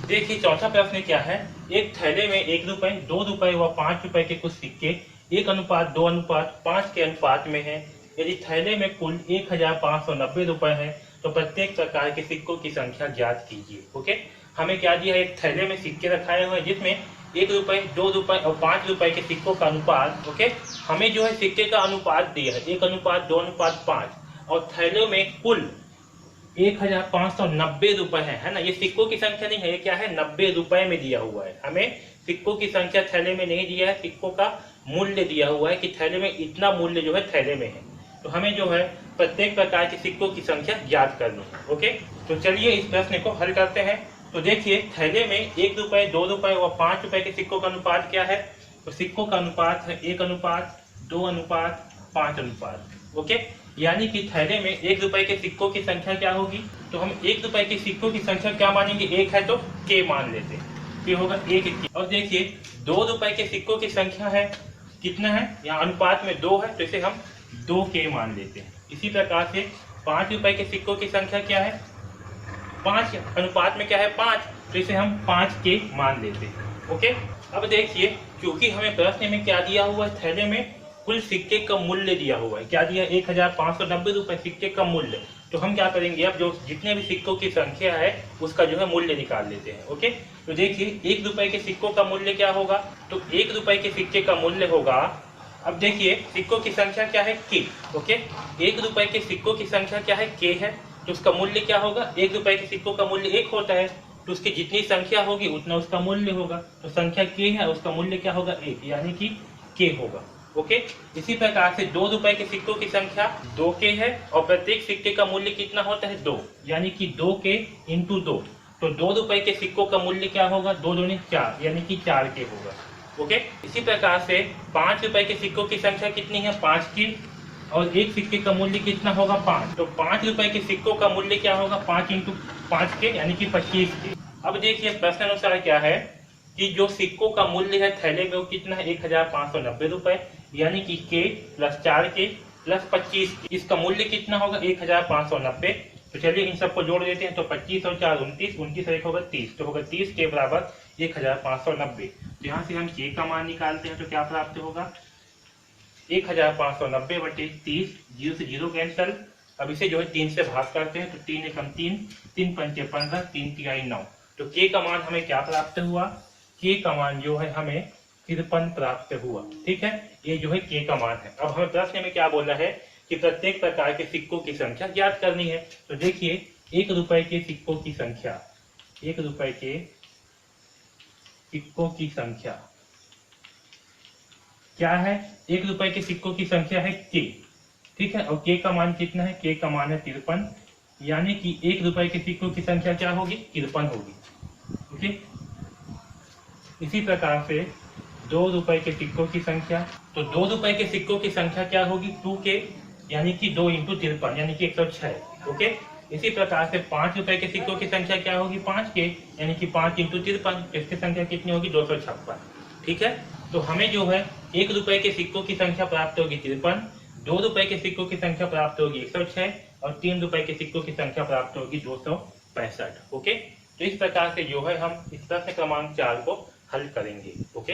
देखिए चौथा प्रश्न क्या है। एक थैले में 1 रुपए, 2 रुपए व 5 रुपए के कुछ सिक्के 1:2:5 के अनुपात में है। यदि थैले में कुल 1590 रुपए है तो प्रत्येक प्रकार के सिक्कों की संख्या ज्ञात कीजिए। ओके, हमें क्या दिया है, एक थैले में सिक्के रखाए हुए हैं जिसमें 1 रुपए, 2 रुपए और 5 रुपए के सिक्कों का अनुपात। ओके, हमें जो है सिक्के का अनुपात दिया है 1:2:5 और थैले में कुल 1590 रुपए है ना। ये सिक्कों की संख्या नहीं है, ये क्या है, 90 रुपए में दिया हुआ है। हमें सिक्कों की संख्या थैले में नहीं दिया है, सिक्कों का मूल्य दिया हुआ है कि थैले में इतना मूल्य जो है थैले में है। तो हमें जो है प्रत्येक प्रकार के सिक्कों की संख्या ज्ञात करनी है। ओके, तो चलिए इस प्रश्न को हल करते हैं। तो देखिए थैले में 1 रुपए, 2 रुपए व 5 रुपए के सिक्कों का अनुपात क्या है। तो सिक्कों का अनुपात है 1:2:5 ओके, यानी कि थैले में 1 रुपए के सिक्कों की संख्या क्या होगी। तो हम 1 रुपए के सिक्कों की संख्या क्या मानेंगे, एक है तो के मान लेते हैं, ये होगा 1 और देखिए 2 रुपए के सिक्कों की संख्या है कितना है, यहाँ अनुपात में 2 है तो इसे हम 2 के मान लेते हैं। इसी प्रकार से 5 रुपए के सिक्कों की संख्या क्या है, 5 अनुपात में क्या है 5, तो इसे हम 5 के मान लेते हैं। ओके, अब देखिए क्योंकि हमें प्रश्न में क्या दिया हुआ है, थैले में कुल सिक्के का मूल्य दिया हुआ है, क्या दिया, 1590 रुपए सिक्के का मूल्य। तो हम क्या करेंगे, अब जो जितने भी सिक्कों की संख्या है उसका जो है मूल्य निकाल लेते हैं। ओके, तो देखिए 1 रुपए के सिक्कों का मूल्य क्या होगा, तो 1 रुपए के सिक्के का मूल्य होगा, अब देखिए सिक्कों की संख्या क्या है के। ओके, 1 रुपए के सिक्कों की संख्या क्या है के है, तो उसका मूल्य क्या होगा, 1 रुपए के सिक्कों का मूल्य 1 होता है तो उसकी जितनी संख्या होगी उतना उसका मूल्य होगा। तो संख्या के है, उसका मूल्य क्या होगा 1, यानी कि के होगा। ओके, इसी प्रकार से 2 रुपए के सिक्कों की संख्या 2 के है और प्रत्येक सिक्के का मूल्य कितना होता है 2, यानी कि 2 के इंटू 2। तो 2 रुपए के सिक्कों का मूल्य क्या होगा, 2 दूनी 4, यानी कि 4 के होगा। ओके, इसी प्रकार से 5 रुपए के सिक्कों की संख्या कितनी है, 5 की, और एक सिक्के का मूल्य कितना होगा 5। तो 5 रुपए के सिक्कों का मूल्य क्या होगा, 5 इंटू 5 के, यानी कि 25 के। अब देखिए प्रश्न अनुसार क्या है कि जो सिक्कों का मूल्य है थैले में वो कितना है 1590 रुपए, यानी कि के प्लस 4 के प्लस 25 के, इसका मूल्य कितना होगा 1590। तो चलिए इन सबको जोड़ देते हैं, तो 25 और 4 29, 29 और 1 होगा 30, तो होगा 30 के बराबर 1590। तो यहाँ से हम के का मान निकालते हैं तो क्या प्राप्त होगा, 1590 बटे 30, 0 से 0 कैंसल। अब इसे जो है 3 से भाग करते हैं तो 3 एकम 3, 3 पंचे 15, 3 तिहाई 9। तो के का मान हमें क्या प्राप्त हुआ, के का मान जो है हमें 53 प्राप्त हुआ। ठीक है, ये जो है के का मान है। अब हमें प्रश्न में क्या बोला है कि प्रत्येक प्रकार के सिक्कों की संख्या ज्ञात करनी है। तो देखिए 1 रुपए के सिक्कों की संख्या, 1 रुपए के सिक्कों की संख्या क्या है, 1 रुपए के सिक्कों की संख्या है के। ठीक है, और के का मान कितना है, के का मान है 53, यानी कि 1 रुपए के सिक्कों की संख्या क्या होगी, 53 होगी। ओके, इसी प्रकार से 2 रुपए के सिक्कों की संख्या, तो 2 रुपए के सिक्कों की संख्या क्या होगी 2 के, यानी कि 2 इंटू 53, यानी कि 106। ओके, इसी प्रकार से 5 रुपए के सिक्कों की संख्या क्या होगी 5 के, यानी कि 5 इंटू 53, इसकी संख्या कितनी होगी 256। ठीक है, तो हमें जो है 1 रुपए के सिक्कों की संख्या प्राप्त होगी 53, 2 रुपए के सिक्कों की संख्या प्राप्त होगी 106 और 3 रुपए के सिक्कों की संख्या प्राप्त होगी 265। ओके, तो इस प्रकार से जो है हम इस प्रश्न क्रमांक 4 को हल करेंगे। ओके।